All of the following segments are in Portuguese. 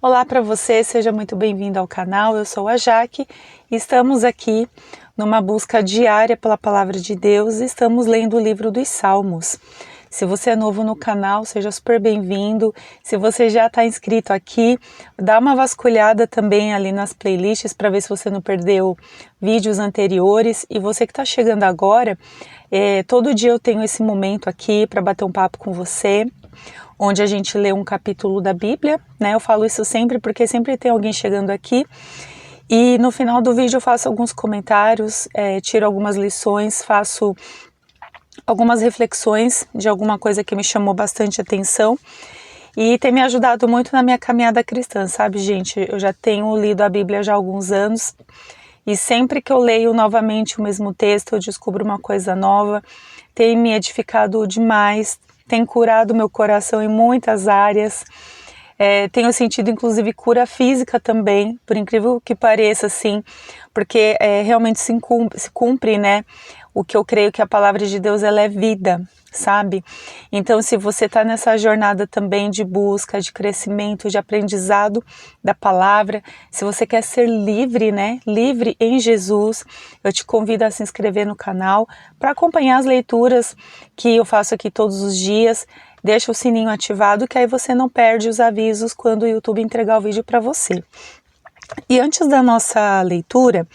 Olá para você, seja muito bem-vindo ao canal, eu sou a Jaque e estamos aqui numa busca diária pela Palavra de Deus e estamos lendo o livro dos Salmos. Se você é novo no canal, seja super bem-vindo. Se você já está inscrito aqui, dá uma vasculhada também ali nas playlists para ver se você não perdeu vídeos anteriores. E você que está chegando agora, todo dia eu tenho esse momento aqui para bater um papo com você, onde a gente lê um capítulo da Bíblia, né? Eu falo isso sempre porque sempre tem alguém chegando aqui. E no final do vídeo eu faço alguns comentários, tiro algumas lições, faço algumas reflexões de alguma coisa que me chamou bastante atenção e tem me ajudado muito na minha caminhada cristã, sabe, gente? Eu já tenho lido a Bíblia já há alguns anos e sempre que eu leio novamente o mesmo texto, eu descubro uma coisa nova, tem me edificado demais, tem curado meu coração em muitas áreas. Tenho sentido inclusive cura física também, por incrível que pareça, assim, porque realmente se cumpre, né? O que eu creio que a palavra de Deus ela é vida, sabe? Então, se você está nessa jornada também de busca, de crescimento, de aprendizado da palavra, se você quer ser livre, né? Livre em Jesus, eu te convido a se inscrever no canal para acompanhar as leituras que eu faço aqui todos os dias. Deixa o sininho ativado que aí você não perde os avisos quando o YouTube entregar o vídeo para você. E antes da nossa leitura,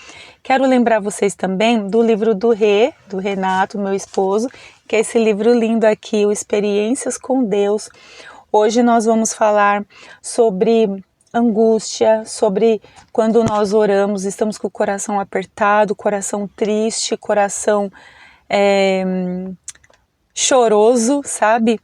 quero lembrar vocês também do livro do Renato, meu esposo, que é esse livro lindo aqui, o Experiências com Deus. Hoje nós vamos falar sobre angústia, sobre quando nós oramos, estamos com o coração apertado, coração triste, coração choroso, sabe?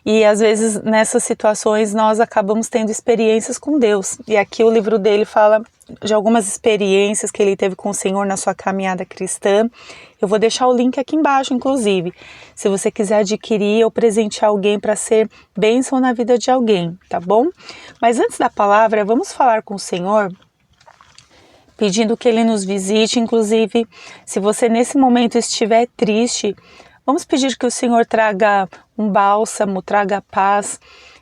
E às vezes nessas situações nós acabamos tendo experiências com Deus. E aqui o livro dele fala de algumas experiências que ele teve com o Senhor na sua caminhada cristã. Eu vou deixar o link aqui embaixo, inclusive, se você quiser adquirir ou presentear alguém para ser bênção na vida de alguém, tá bom? Mas antes da palavra, vamos falar com o Senhor, pedindo que Ele nos visite. Inclusive, se você nesse momento estiver triste, vamos pedir que o Senhor traga um bálsamo, traga paz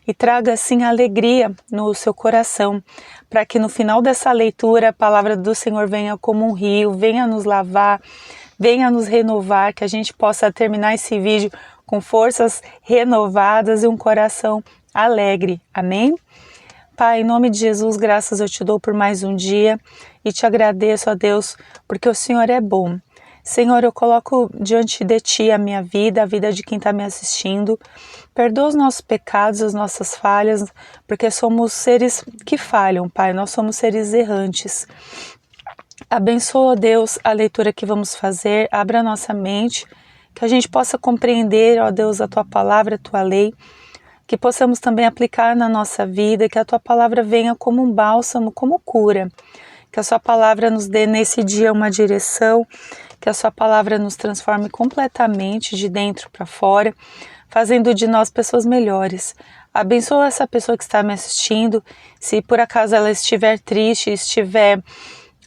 e traga assim alegria no seu coração, para que no final dessa leitura a palavra do Senhor venha como um rio, venha nos lavar, venha nos renovar, que a gente possa terminar esse vídeo com forças renovadas e um coração alegre. Amém? Pai, em nome de Jesus, graças eu te dou por mais um dia e te agradeço, ó Deus, porque o Senhor é bom. Senhor, eu coloco diante de Ti a minha vida, a vida de quem está me assistindo. Perdoa os nossos pecados, as nossas falhas, porque somos seres que falham, Pai, nós somos seres errantes. Abençoa, Deus, a leitura que vamos fazer, abra a nossa mente, que a gente possa compreender, ó Deus, a Tua palavra, a Tua lei, que possamos também aplicar na nossa vida, que a Tua palavra venha como um bálsamo, como cura, que a Sua palavra nos dê nesse dia uma direção, que a Sua palavra nos transforme completamente de dentro para fora, fazendo de nós pessoas melhores. Abençoa essa pessoa que está me assistindo, se por acaso ela estiver triste, estiver,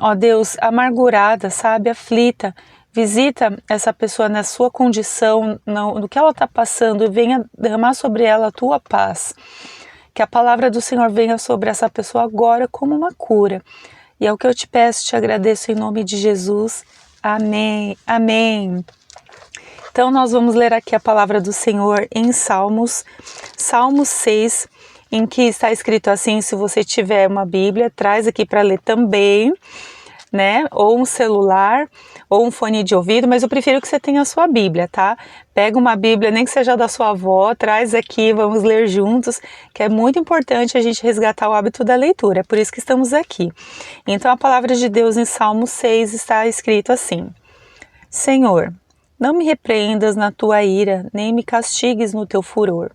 ó Deus, amargurada, sabe, aflita, visita essa pessoa na sua condição, no que ela está passando e venha derramar sobre ela a Tua paz. Que a palavra do Senhor venha sobre essa pessoa agora como uma cura. E é o que eu te peço, te agradeço em nome de Jesus. Amém, amém. Então nós vamos ler aqui a palavra do Senhor em Salmos 6, em que está escrito assim, se você tiver uma Bíblia, traz aqui para ler também, né? Ou um celular, ou um fone de ouvido, mas eu prefiro que você tenha a sua Bíblia, tá? Pega uma Bíblia, nem que seja da sua avó, traz aqui, vamos ler juntos, que é muito importante a gente resgatar o hábito da leitura, é por isso que estamos aqui. Então a palavra de Deus em Salmo 6 está escrito assim: Senhor, não me repreendas na tua ira, nem me castigues no teu furor.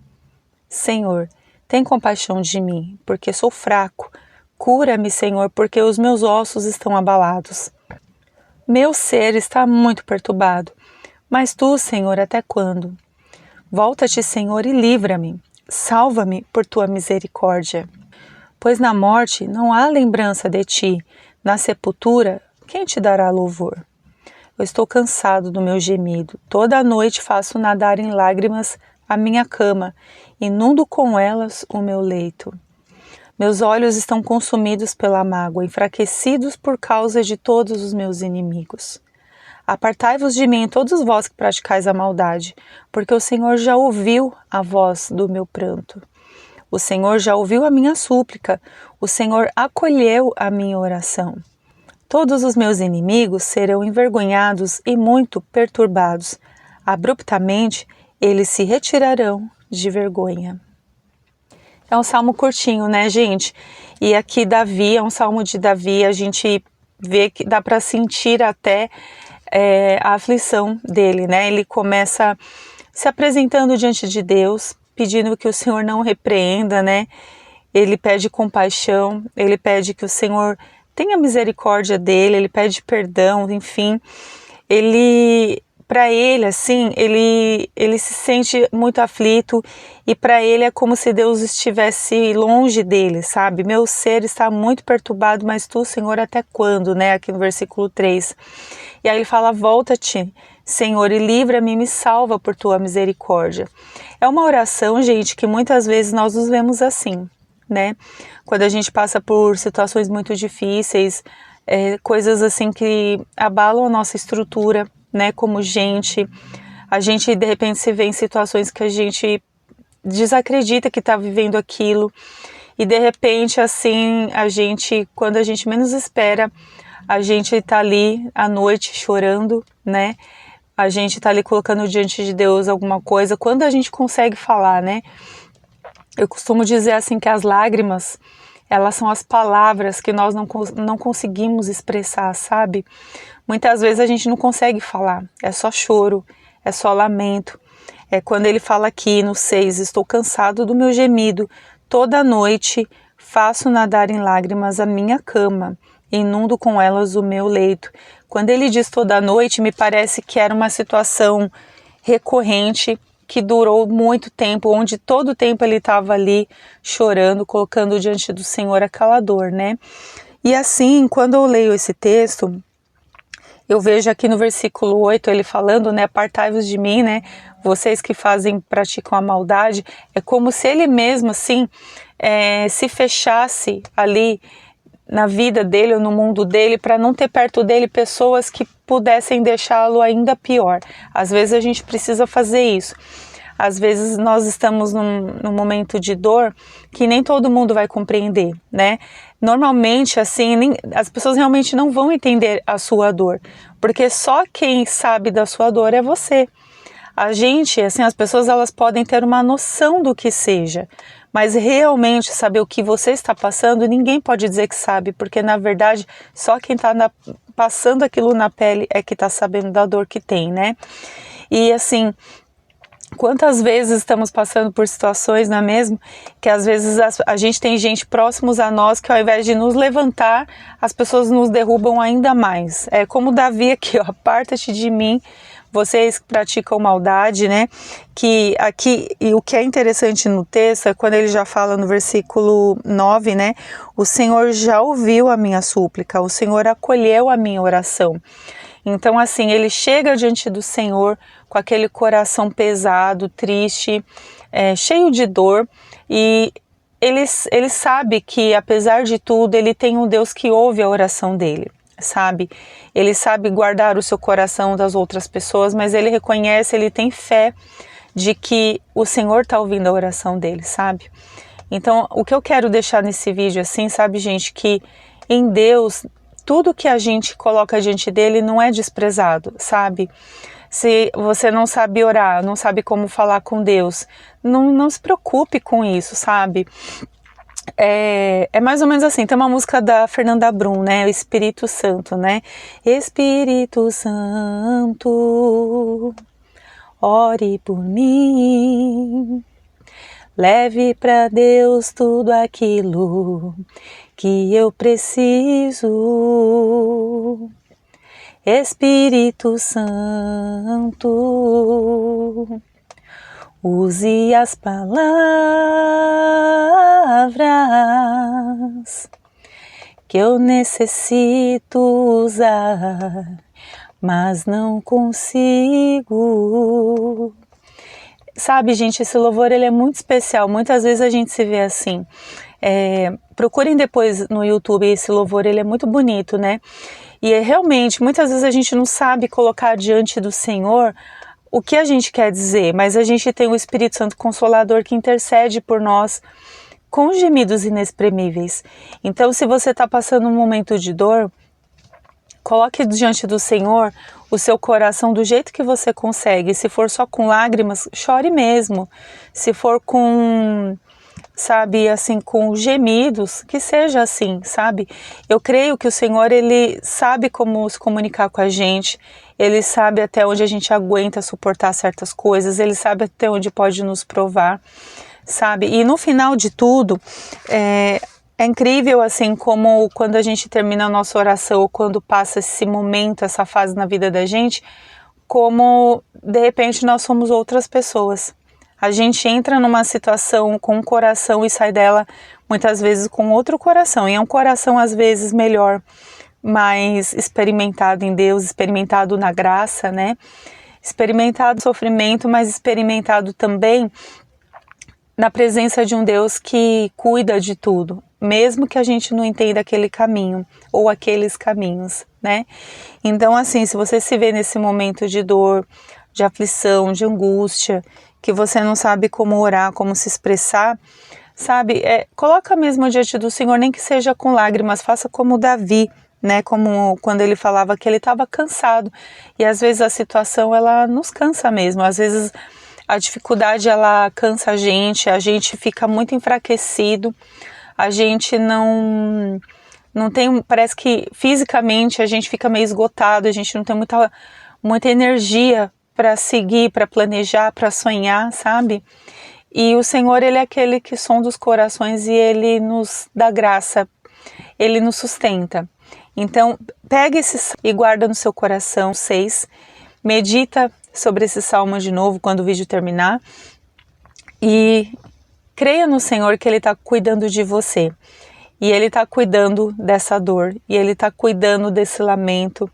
Senhor, tem compaixão de mim, porque sou fraco. Cura-me, Senhor, porque os meus ossos estão abalados. Meu ser está muito perturbado. Mas tu, Senhor, até quando? Volta-te, Senhor, e livra-me. Salva-me por tua misericórdia. Pois na morte não há lembrança de ti. Na sepultura, quem te dará louvor? Eu estou cansado do meu gemido. Toda a noite faço nadar em lágrimas a minha cama. Inundo com elas o meu leito. Meus olhos estão consumidos pela mágoa, enfraquecidos por causa de todos os meus inimigos. Apartai-vos de mim, todos vós que praticais a maldade, porque o Senhor já ouviu a voz do meu pranto. O Senhor já ouviu a minha súplica, o Senhor acolheu a minha oração. Todos os meus inimigos serão envergonhados e muito perturbados. Abruptamente, eles se retirarão de vergonha. É um salmo curtinho, né, gente? E aqui Davi, é um salmo de Davi, a gente vê que dá para sentir até a aflição dele, né? Ele começa se apresentando diante de Deus, pedindo que o Senhor não repreenda, né? Ele pede compaixão, ele pede que o Senhor tenha misericórdia dele, ele pede perdão, enfim. Para ele, assim, ele se sente muito aflito e para ele é como se Deus estivesse longe dele, sabe? Meu ser está muito perturbado, mas tu, Senhor, até quando, né? Aqui no versículo 3. E aí ele fala, volta-te, Senhor, e livra-me e me salva por tua misericórdia. É uma oração, gente, que muitas vezes nós nos vemos assim, né? Quando a gente passa por situações muito difíceis, coisas assim que abalam a nossa estrutura, né, como gente, a gente de repente se vê em situações que a gente desacredita que está vivendo aquilo e de repente assim, quando a gente menos espera, a gente está ali à noite chorando, né, a gente está ali colocando diante de Deus alguma coisa, quando a gente consegue falar, né, eu costumo dizer assim que as lágrimas, elas são as palavras que nós não conseguimos expressar, sabe? Muitas vezes a gente não consegue falar, é só choro, é só lamento. É quando ele fala aqui no 6, estou cansado do meu gemido, toda noite faço nadar em lágrimas a minha cama, inundo com elas o meu leito. Quando ele diz toda noite, me parece que era uma situação recorrente, que durou muito tempo, onde todo o tempo ele estava ali chorando, colocando diante do Senhor aquela dor, né? E assim, quando eu leio esse texto, eu vejo aqui no versículo 8 ele falando, né, apartai-vos de mim, né, vocês que praticam a maldade, é como se ele mesmo, assim, se fechasse ali na vida dele ou no mundo dele para não ter perto dele pessoas que pudessem deixá-lo ainda pior. Às vezes a gente precisa fazer isso. Às vezes nós estamos num momento de dor que nem todo mundo vai compreender, né? Normalmente, assim, as pessoas realmente não vão entender a sua dor, porque só quem sabe da sua dor é você. A gente, assim, as pessoas elas podem ter uma noção do que seja, mas realmente saber o que você está passando, ninguém pode dizer que sabe, porque na verdade só quem está passando aquilo na pele é que está sabendo da dor que tem, né? E assim, quantas vezes estamos passando por situações, não é mesmo? Que às vezes a gente tem gente próximos a nós que ao invés de nos levantar, as pessoas nos derrubam ainda mais. É como Davi aqui, ó, aparta-te de mim, vocês que praticam maldade, né? Que aqui, e o que é interessante no texto é quando ele já fala no versículo 9, né? O Senhor já ouviu a minha súplica, o Senhor acolheu a minha oração. Então, assim, ele chega diante do Senhor com aquele coração pesado, triste, cheio de dor, e ele sabe que, apesar de tudo, ele tem um Deus que ouve a oração dele, sabe? Ele sabe guardar o seu coração das outras pessoas, mas ele reconhece, ele tem fé de que o Senhor está ouvindo a oração dele, sabe? Então, o que eu quero deixar nesse vídeo, assim, sabe, gente, que em Deus, tudo que a gente coloca diante dele não é desprezado, sabe? Se você não sabe orar, não sabe como falar com Deus, não se preocupe com isso, sabe? É mais ou menos assim, tem uma música da Fernanda Brum, né? O Espírito Santo, né? Espírito Santo, ore por mim, leve para Deus tudo aquilo que eu preciso. Espírito Santo, use as palavras que eu necessito usar, mas não consigo. Sabe, gente, esse louvor ele é muito especial. Muitas vezes a gente se vê assim, Procurem depois no YouTube esse louvor, ele é muito bonito, né? E realmente, muitas vezes a gente não sabe colocar diante do Senhor o que a gente quer dizer, mas a gente tem o Espírito Santo Consolador que intercede por nós com gemidos inexprimíveis. Então, se você está passando um momento de dor, coloque diante do Senhor o seu coração do jeito que você consegue. Se for só com lágrimas, chore mesmo. Se for com, sabe, assim, com gemidos, que seja assim, sabe? Eu creio que o Senhor, Ele sabe como se comunicar com a gente. Ele sabe até onde a gente aguenta suportar certas coisas. Ele sabe até onde pode nos provar, sabe? E no final de tudo, é incrível, assim, como quando a gente termina a nossa oração, ou quando passa esse momento, essa fase na vida da gente, como de repente nós somos outras pessoas. A gente entra numa situação com um coração e sai dela muitas vezes com outro coração. E é um coração às vezes melhor, mais experimentado em Deus, experimentado na graça, né? Experimentado sofrimento, mas experimentado também na presença de um Deus que cuida de tudo, mesmo que a gente não entenda aquele caminho ou aqueles caminhos, né? Então, assim, se você se vê nesse momento de dor, de aflição, de angústia, que você não sabe como orar, como se expressar, sabe? Coloca mesmo diante do Senhor, nem que seja com lágrimas, faça como Davi, né? Como quando ele falava que ele estava cansado. E às vezes a situação, ela nos cansa mesmo, às vezes a dificuldade, ela cansa a gente fica muito enfraquecido, a gente não tem, parece que fisicamente a gente fica meio esgotado, a gente não tem muita energia para seguir, para planejar, para sonhar, sabe? E o Senhor, Ele é aquele que sonda os corações e Ele nos dá graça, Ele nos sustenta. Então, pega esse e guarda no seu coração, 6, medita sobre esse salmo de novo quando o vídeo terminar e creia no Senhor que Ele está cuidando de você e Ele está cuidando dessa dor e Ele está cuidando desse lamento.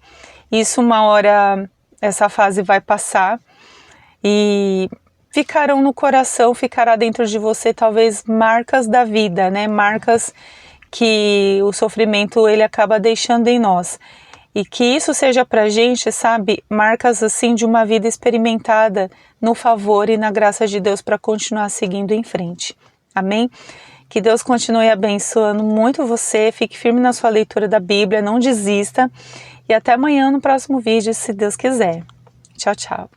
Isso uma hora, essa fase vai passar e ficarão no coração, ficará dentro de você talvez marcas da vida, né? Marcas que o sofrimento ele acaba deixando em nós. E que isso seja pra gente, sabe, marcas assim de uma vida experimentada no favor e na graça de Deus para continuar seguindo em frente. Amém? Que Deus continue abençoando muito você, fique firme na sua leitura da Bíblia, não desista. E até amanhã no próximo vídeo, se Deus quiser. Tchau, tchau.